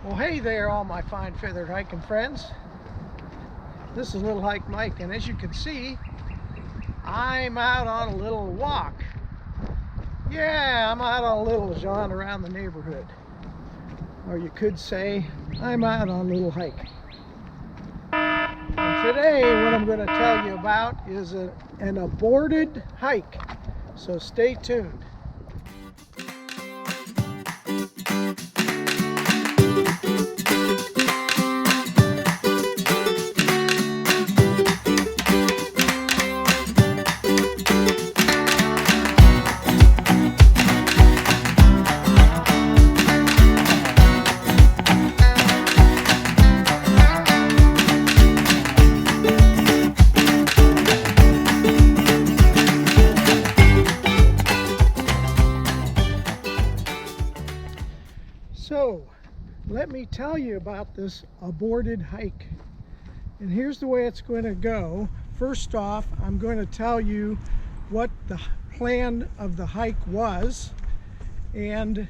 Well, hey there, all my fine feathered hiking friends. This is Little Hike Mike, and as you can see, I'm out on a little walk. Yeah, I'm out on a little jaunt around the neighborhood. Or you could say, I'm out on a little hike. And today, what I'm going to tell you about is an aborted hike. So stay tuned. So, let me tell you about this aborted hike. And here's the way it's going to go. First off, I'm going to tell you what the plan of the hike was and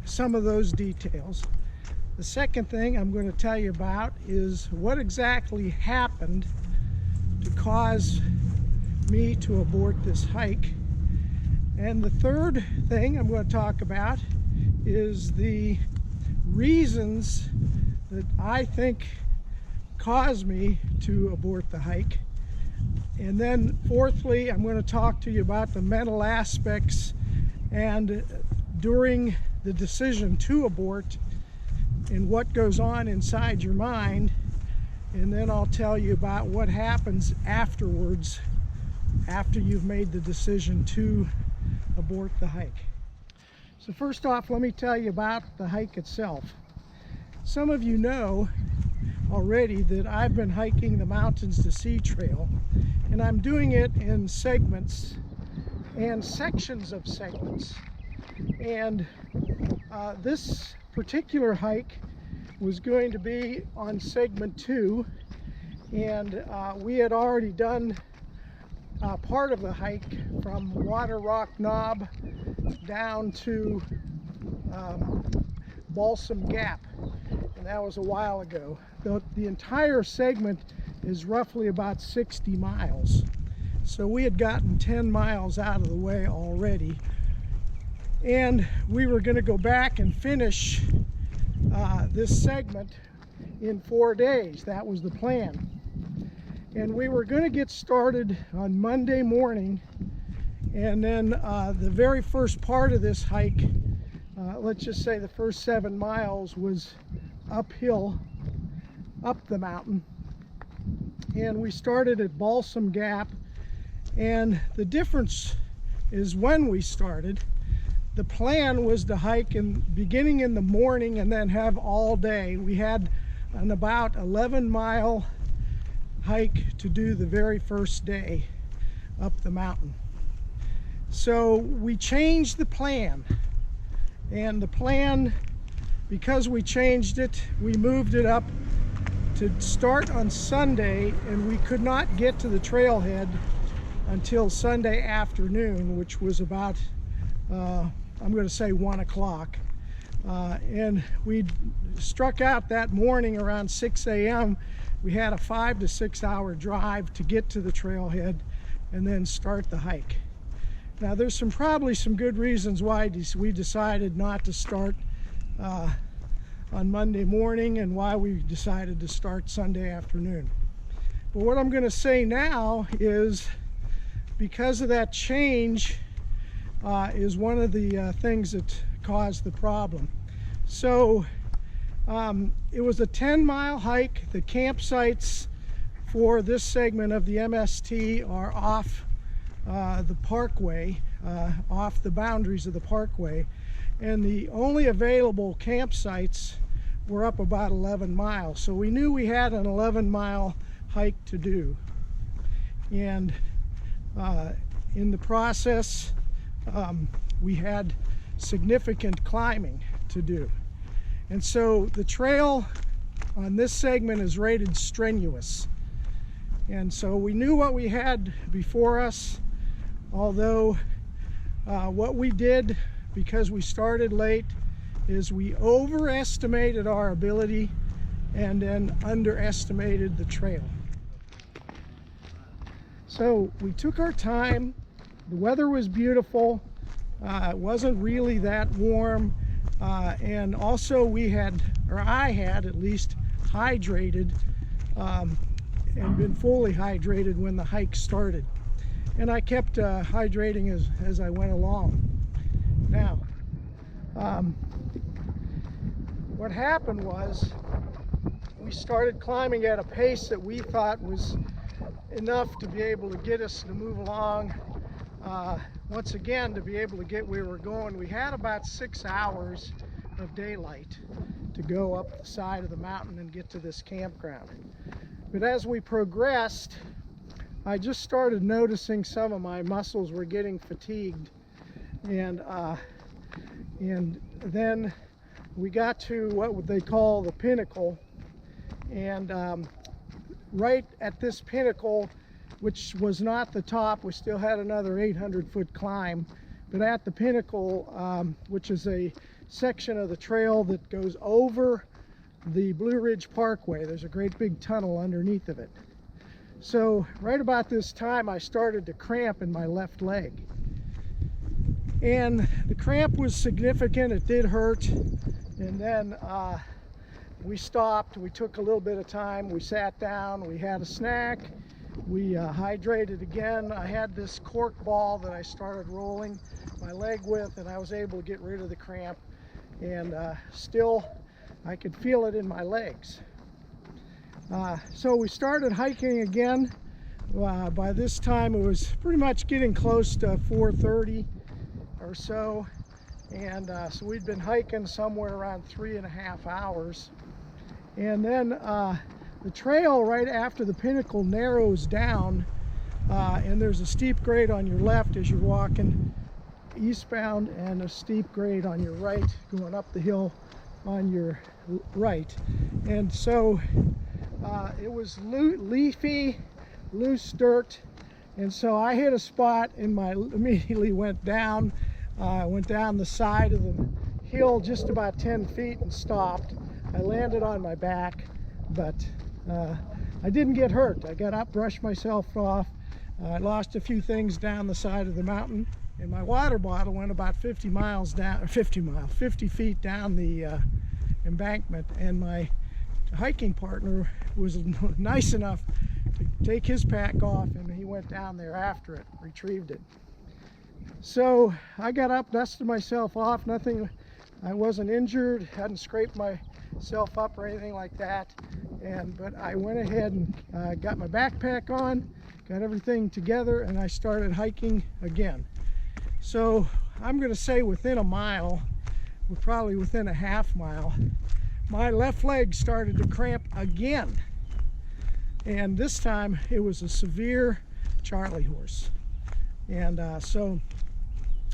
some of those details. The second thing I'm going to tell you about is what exactly happened to cause me to abort this hike. And the third thing I'm going to talk about is the reasons that I think caused me to abort the hike. And then fourthly, I'm going to talk to you about the mental aspects and during the decision to abort and what goes on inside your mind. And then I'll tell you about what happens afterwards after you've made the decision to abort the hike. So first off, let me tell you about the hike itself. Some of you know already that I've been hiking the Mountains to Sea Trail, and I'm doing it in segments and sections of segments. And this particular hike was going to be on segment 2, and we had already done part of the hike from Water Rock Knob down to Balsam Gap, and that was a while ago. The entire segment is roughly about 60 miles. So we had gotten 10 miles out of the way already, and we were going to go back and finish this segment in 4 days. That was the plan. And we were going to get started on Monday morning, and then the very first part of this hike, let's just say the first 7 miles, was uphill, up the mountain. And we started at Balsam Gap, and the difference is when we started, the plan was to hike beginning in the morning and then have all day. We had an about 11-mile hike to do the very first day up the mountain. So we changed the plan, and the plan, because we changed it, we moved it up to start on Sunday, and we could not get to the trailhead until Sunday afternoon, which was about I'm going to say 1 o'clock. And we struck out that morning around 6 a.m. We had a 5 to 6 hour drive to get to the trailhead and then start the hike. Now there's probably some good reasons why we decided not to start on Monday morning and why we decided to start Sunday afternoon. But what I'm going to say now is, because of that change, is one of the things that caused the problem. So it was a 10-mile hike. The campsites for this segment of the MST are off the parkway, off the boundaries of the parkway, and the only available campsites were up about 11 miles. So we knew we had an 11-mile hike to do, and in the process we had significant climbing to do. And so the trail on this segment is rated strenuous. And so we knew what we had before us, although what we did, because we started late is we overestimated our ability and then underestimated the trail. So we took our time. The weather was beautiful. It wasn't really that warm. And also I had at least hydrated and been fully hydrated when the hike started. And I kept hydrating as I went along. Now, what happened was we started climbing at a pace that we thought was enough to be able to get us to move along. Once again, to be able to get where we're going, we had about 6 hours of daylight to go up the side of the mountain and get to this campground. But as we progressed, I just started noticing some of my muscles were getting fatigued, and then we got to what they call the pinnacle, and right at this pinnacle, which was not the top, we still had another 800-foot climb, but at the pinnacle, which is a section of the trail that goes over the Blue Ridge Parkway, there's a great big tunnel underneath of it. So right about this time, I started to cramp in my left leg, and the cramp was significant. It did hurt. And then we stopped. We took a little bit of time. We sat down. We had a snack. We hydrated again. I had this cork ball that I started rolling my leg with, and I was able to get rid of the cramp. And still, I could feel it in my legs. So we started hiking again. By this time, it was pretty much getting close to 4:30 or so. And so we'd been hiking somewhere around 3.5 hours. And then the trail right after the pinnacle narrows down, and there's a steep grade on your left as you're walking eastbound, and a steep grade on your right going up the hill on your right. And so it was leafy, loose dirt, and so I hit a spot and immediately went down. I went down the side of the hill just about 10 feet and stopped. I landed on my back, but I didn't get hurt. I got up, brushed myself off. I lost a few things down the side of the mountain, and my water bottle went about 50 feet down the embankment, and my hiking partner was nice enough to take his pack off, and he went down there after it, retrieved it. So I got up, dusted myself off, nothing, I wasn't injured, hadn't scraped myself up or anything like that. But I went ahead and got my backpack on, got everything together, and I started hiking again. So I'm going to say within a mile, we're probably within a half mile, my left leg started to cramp again. And this time it was a severe Charlie horse. And so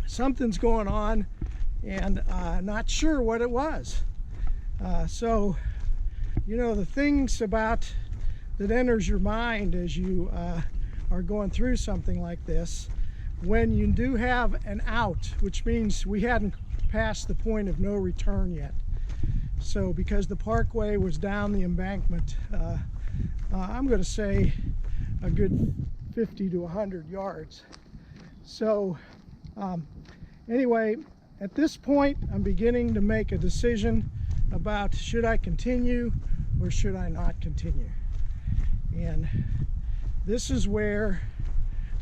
something's going on, and not sure what it was. So, you know, the things about that enters your mind as you are going through something like this, when you do have an out, which means we hadn't passed the point of no return yet. So because the parkway was down the embankment, I'm going to say a good 50 to 100 yards. So anyway, at this point, I'm beginning to make a decision about should I continue or should I not continue. And this is where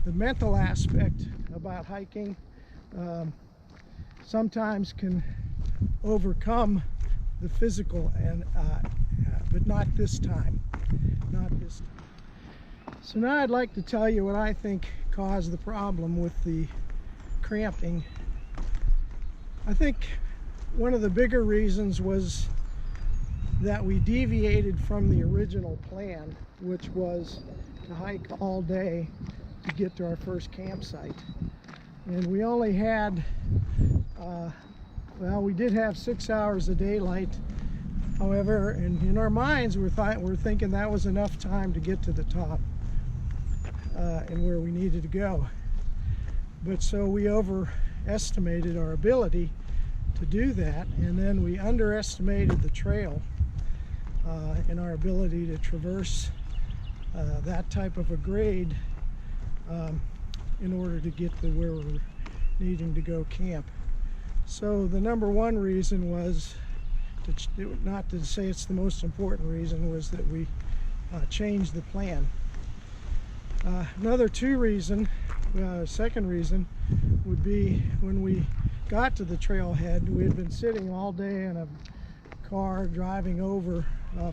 the mental aspect about hiking sometimes can overcome the physical, but not this time. Not this time. So now I'd like to tell you what I think caused the problem with the cramping. I think one of the bigger reasons was that we deviated from the original plan, which was to hike all day to get to our first campsite. And we only had, well, we did have 6 hours of daylight. However, in our minds, we're thinking that was enough time to get to the top and where we needed to go. But so we overestimated our ability to do that, and then we underestimated the trail and our ability to traverse that type of a grade in order to get to where we're needing to go camp. So the number one reason was, not to say it's the most important reason, was that we changed the plan. Another second reason would be when we got to the trailhead, we had been sitting all day in a car driving over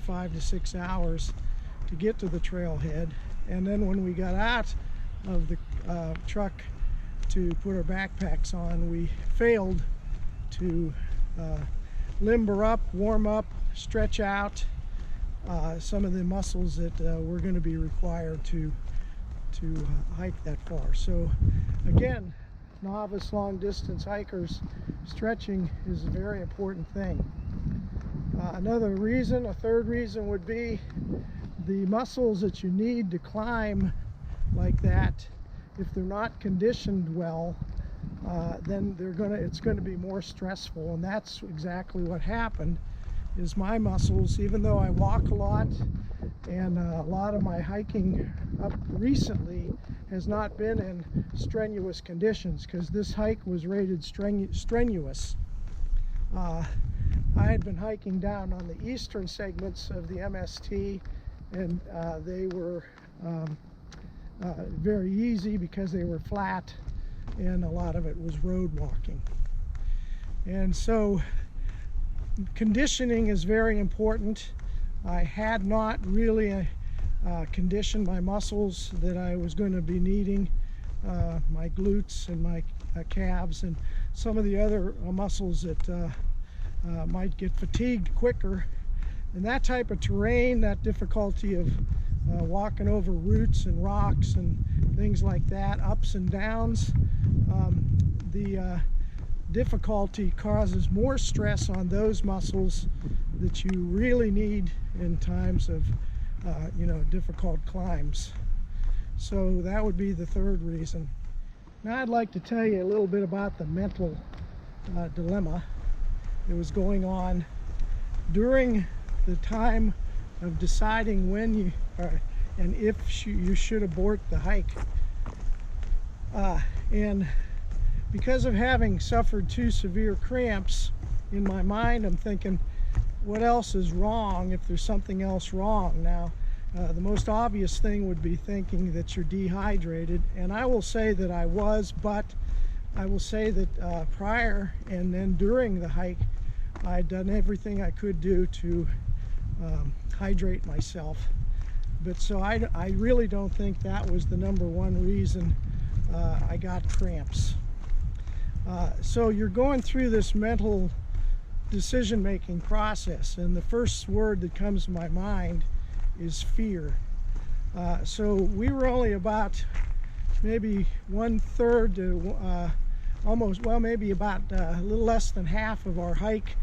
5 to 6 hours to get to the trailhead, and then when we got out of the truck to put our backpacks on, we failed to limber up, warm up, stretch out some of the muscles that were going to be required to hike that far. So again, novice long distance hikers, stretching is a very important thing. A third reason would be the muscles that you need to climb like that. If they're not conditioned well, then it's going to be more stressful, and that's exactly what happened. Is my muscles, even though I walk a lot, and a lot of my hiking up recently has not been in strenuous conditions, because this hike was rated strenuous. I had been hiking down on the eastern segments of the MST, and they were very easy because they were flat, and a lot of it was road walking. And so conditioning is very important. I had not really conditioned my muscles that I was going to be needing, my glutes and my calves and some of the other muscles that might get fatigued quicker. And that type of terrain, that difficulty of walking over roots and rocks and things like that, ups and downs, the difficulty causes more stress on those muscles that you really need in times of difficult climbs. So that would be the third reason. Now I'd like to tell you a little bit about the mental dilemma that was going on during the time of deciding when you and if you should abort the hike. And because of having suffered 2 severe cramps, in my mind I'm thinking, what else is wrong if there's something else wrong? Now, the most obvious thing would be thinking that you're dehydrated, and I will say that I was, but I will say that prior and then during the hike, I'd done everything I could do to hydrate myself. But so I really don't think that was the number one reason I got cramps. So you're going through this mental decision-making process, and the first word that comes to my mind is fear. So we were only about maybe 1/3 to maybe about a little less than half of our hike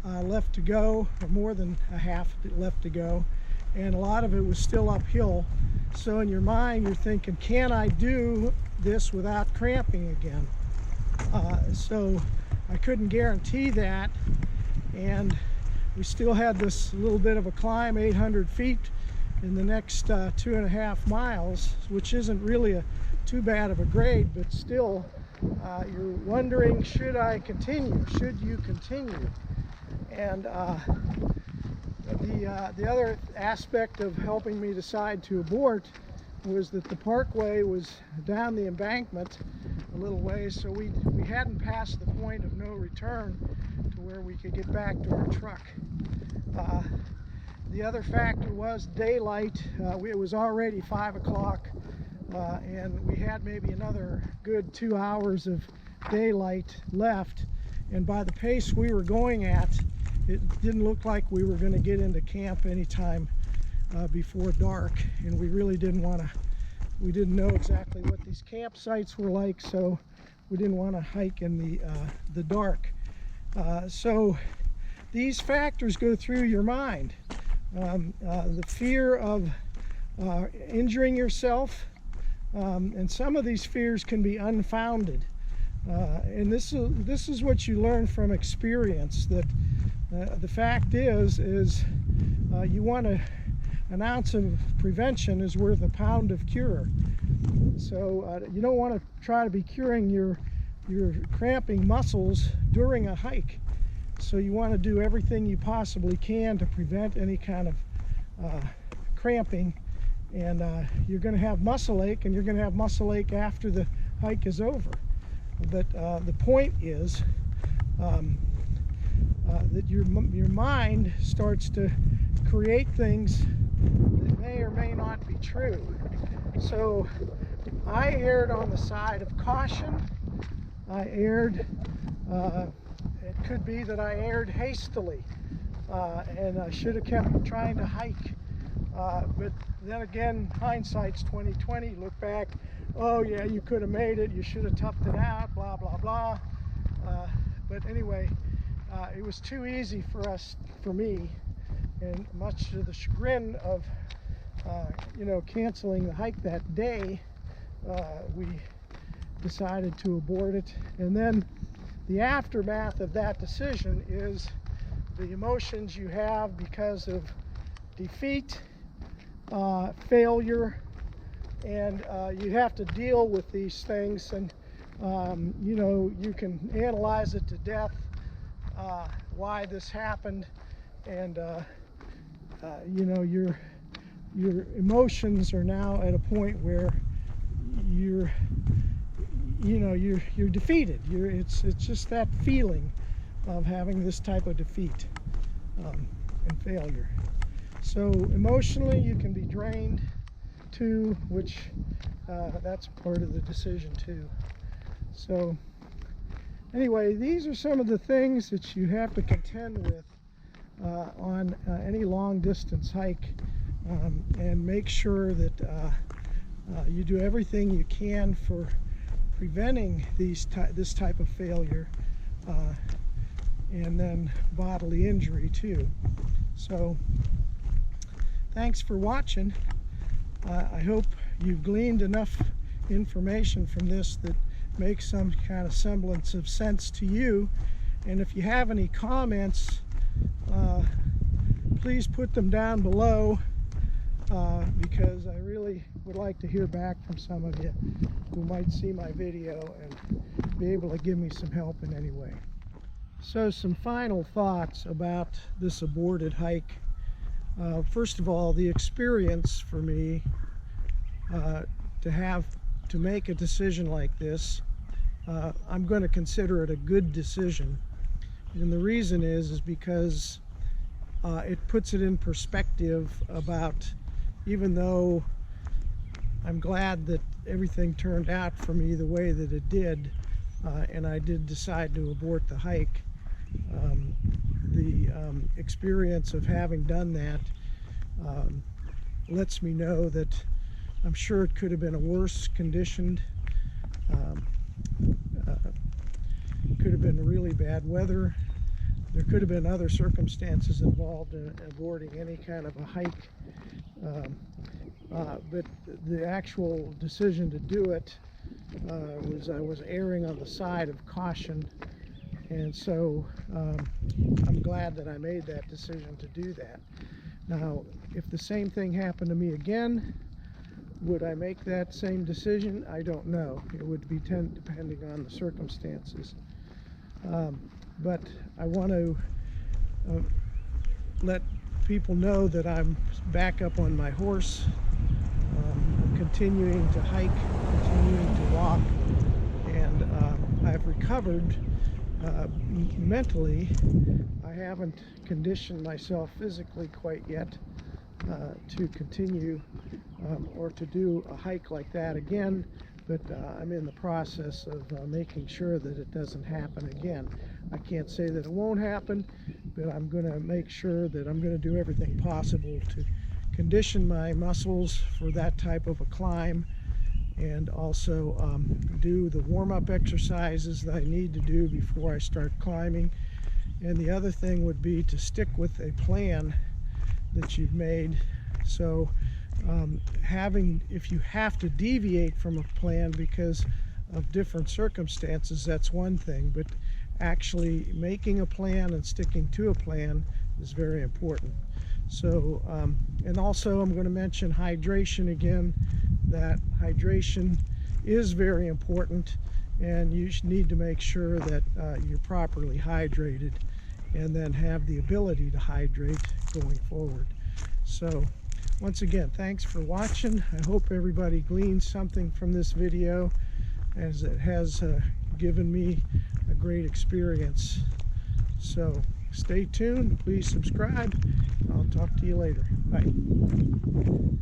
left to go, or more than a half left to go, and a lot of it was still uphill. So in your mind you're thinking, can I do this without cramping again? So I couldn't guarantee that, and we still had this little bit of a climb, 800 feet in the next 2.5 miles, which isn't really too bad of a grade, but still you're wondering, should I continue? Should you continue? And the other aspect of helping me decide to abort was that the parkway was down the embankment a little ways, so we hadn't passed the point of no return to where we could get back to our truck. The other factor was daylight. It was already 5 o'clock, and we had maybe another good 2 hours of daylight left, and by the pace we were going at, it didn't look like we were going to get into camp anytime before dark, and we really didn't want to. We didn't know exactly what these campsites were like, so we didn't want to hike in the dark. So these factors go through your mind. The fear of injuring yourself, and some of these fears can be unfounded. And this is what you learn from experience, that the fact is you want an ounce of prevention is worth a pound of cure. So you don't want to try to be curing your cramping muscles during a hike. So you want to do everything you possibly can to prevent any kind of cramping, and you're going to have muscle ache, and you're going to have muscle ache after the hike is over. But the point is that your mind starts to create things that may or may not be true. So I erred on the side of caution. I erred, it could be that I erred hastily, and I should have kept trying to hike. But then again, hindsight's 20/20. Look back, oh yeah, you could have made it, you should have toughed it out, blah blah blah. But anyway, it was too easy for me, and much to the chagrin of canceling the hike that day, we decided to abort it. And then the aftermath of that decision is the emotions you have because of defeat, failure, and you have to deal with these things, and you can analyze it to death, why this happened, and your emotions are now at a point where you're defeated. It's just that feeling of having this type of defeat and failure. So emotionally you can be drained too, which that's part of the decision too. So anyway, these are some of the things that you have to contend with on any long distance hike, and make sure that you do everything you can for preventing this type of failure, and then bodily injury too. So thanks for watching. I hope you've gleaned enough information from this that makes some kind of semblance of sense to you. And if you have any comments, please put them down below, because I really would like to hear back from some of you who might see my video and be able to give me some help in any way. So some final thoughts about this aborted hike. First of all, the experience for me to make a decision like this, I'm going to consider it a good decision. And the reason is because it puts it in perspective about, even though I'm glad that everything turned out for me the way that it did, and I did decide to abort the hike, the experience of having done that lets me know that I'm sure it could have been a worse conditioned, could have been really bad weather. There could have been other circumstances involved in aborting any kind of a hike, but the actual decision to do it I was erring on the side of caution, and so I'm glad that I made that decision to do that. Now, if the same thing happened to me again, would I make that same decision? I don't know. It would be depending on the circumstances. But I want to let people know that I'm back up on my horse. I'm continuing to hike, continuing to walk, and I've recovered mentally. I haven't conditioned myself physically quite yet to continue or to do a hike like that again, but I'm in the process of making sure that it doesn't happen again. I can't say that it won't happen, but I'm going to make sure that I'm going to do everything possible to condition my muscles for that type of a climb, and also do the warm-up exercises that I need to do before I start climbing. And the other thing would be to stick with a plan that you've made. So if you have to deviate from a plan because of different circumstances, that's one thing, but actually making a plan and sticking to a plan is very important. So, and also I'm going to mention hydration again, that hydration is very important, and you need to make sure that you're properly hydrated and then have the ability to hydrate going forward. So once again, thanks for watching. I hope everybody gleans something from this video, as it has given me a great experience. So stay tuned, please subscribe. I'll talk to you later. Bye.